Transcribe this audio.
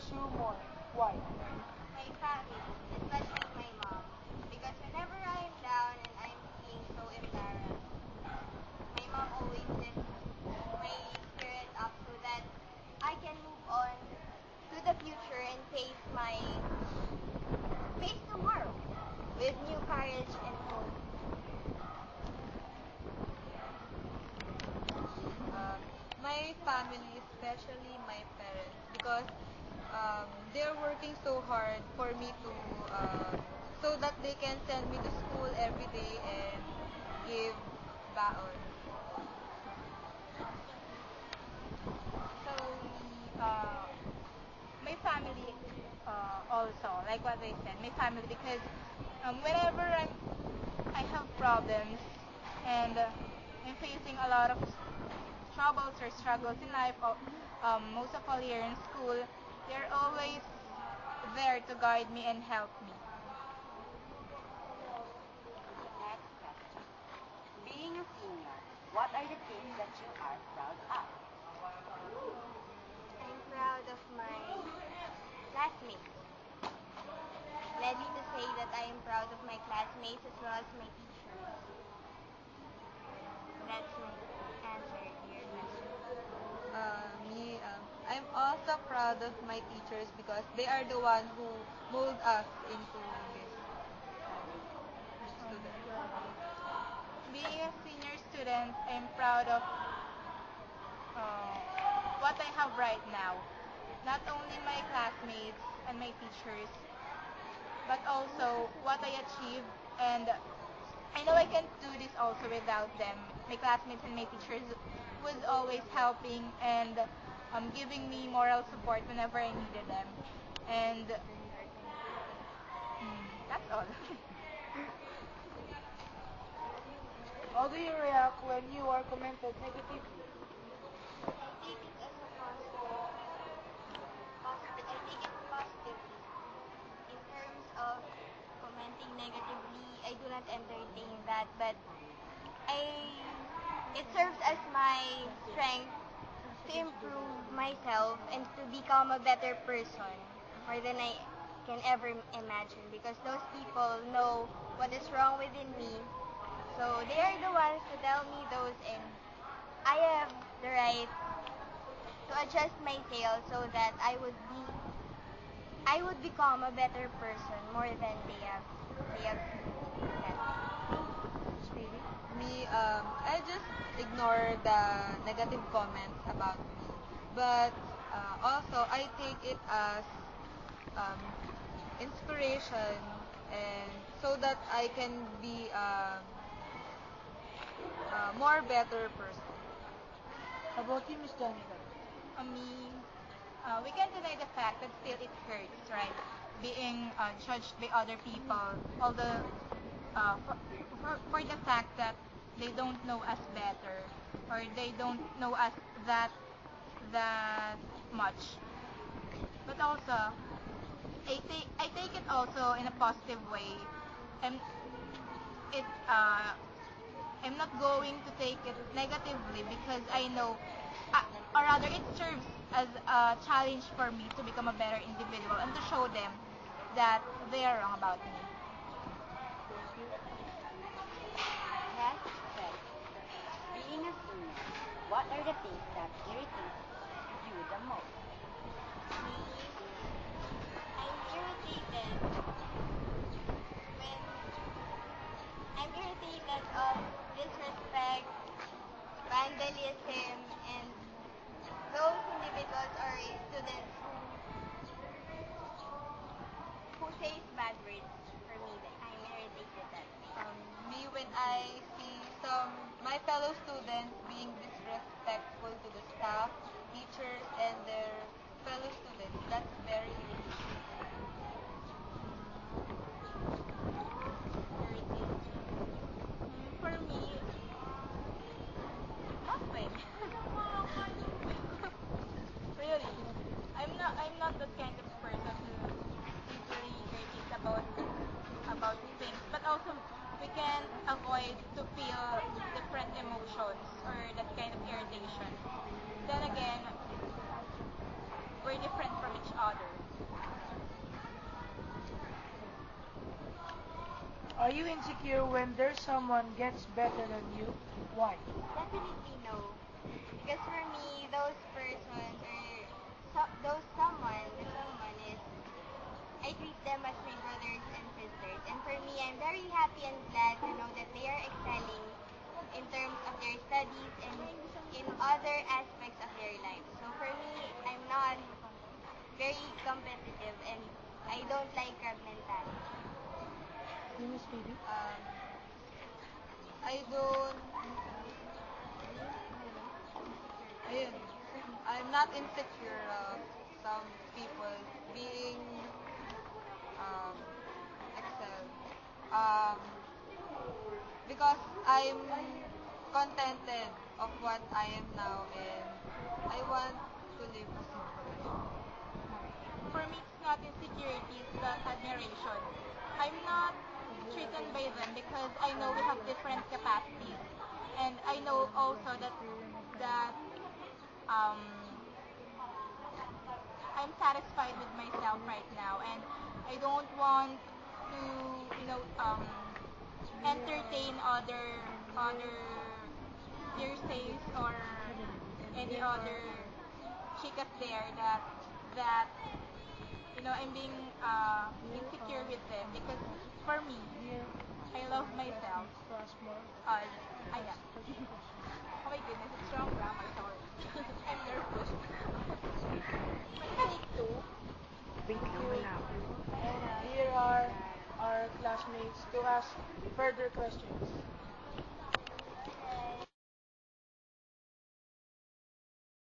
influence you more? Why? My family, especially my mom. Because whenever I am down and I'm feeling so embarrassed, my mom always lifts my spirit up so that I can move on to the future and face tomorrow with new courage and hope. Uh, my family, especially my parents, because they're working so hard for me to, so that they can send me to school every day and give baon. So, my family also, like what I said, my family, because whenever I have problems and I'm facing a lot of troubles or struggles in life, most of all here in school, they're always there to guide me and help me. Next question. Being a senior, what are the things that you are proud of? I'm proud of my classmates. Led me to say that I am proud of my classmates as well as my teachers. That's my answer to your question. I'm also proud of my teachers because they are the ones who mold us into this student. Being a senior student, I'm proud of what I have right now. Not only my classmates and my teachers, but also what I achieved. And I know I can't do this also without them. My classmates and my teachers was always helping and giving me moral support whenever I needed them. And that's all. How do you react when you are commented negatively? I take it as a positive. I take it positively. In terms of commenting negatively, I do not entertain that, but it serves as my strength to improve myself and to become a better person more than I can ever imagine because those people know what is wrong within me. So they are the ones to tell me those and I have the right to adjust my tale so that I would become a better person more than they have said. Me, I just ignore the negative comments about me. But also, I take it as um, inspiration and so that I can be a more better person. How about you, Miss Jennifer? Me, we can't deny the fact that still it hurts, right? Being judged by other people, although for the fact that they don't know us better or they don't know us that much. But also, I take it also in a positive way. I'm it I'm not going to take it negatively because I know, or rather, it serves as a challenge for me to become a better individual and to show them that they are wrong about me. Next question. Being a senior, what are the things that irritate you the most? Me, I'm irritated when I'm irritated of disrespect, vandalism, and those individuals or students who says bad words for me. That I'm irritated that way. Me, when I see my fellow students being disrespectful to the staff, teachers, and their fellow students, that's very irritating. Irritating. For me, nothing. Really, I'm not that kind of person who easily irritates about things. But also, we can avoid to feel different emotions or that kind of irritation. Then again, we're different from each other. Are you insecure when there's someone gets better than you? Why? Definitely no. Because for me, those persons or the someone is, I treat them as my brothers and sisters. And for me, I'm very happy and glad to know that they are excelling in terms of their studies and in other aspects of their life. So for me, I'm not very competitive and I don't like crab mentality. You, Miss Phoebe? I don't, ayun, I'm not insecure of some people being excel. Um, because I'm contented of what I am now and I want to live a simple life. For me, it's not insecurity, it's the admiration. I'm not threatened by them because I know we have different capacities. And I know also that um, I'm satisfied with myself right now, and I don't want to, entertain other hearsays or any other chicas there that I'm being insecure with them because for me, I love myself. I am. Oh my goodness, it's wrong grammar, sorry. I'm nervous. Take two. And here are our classmates to ask further questions.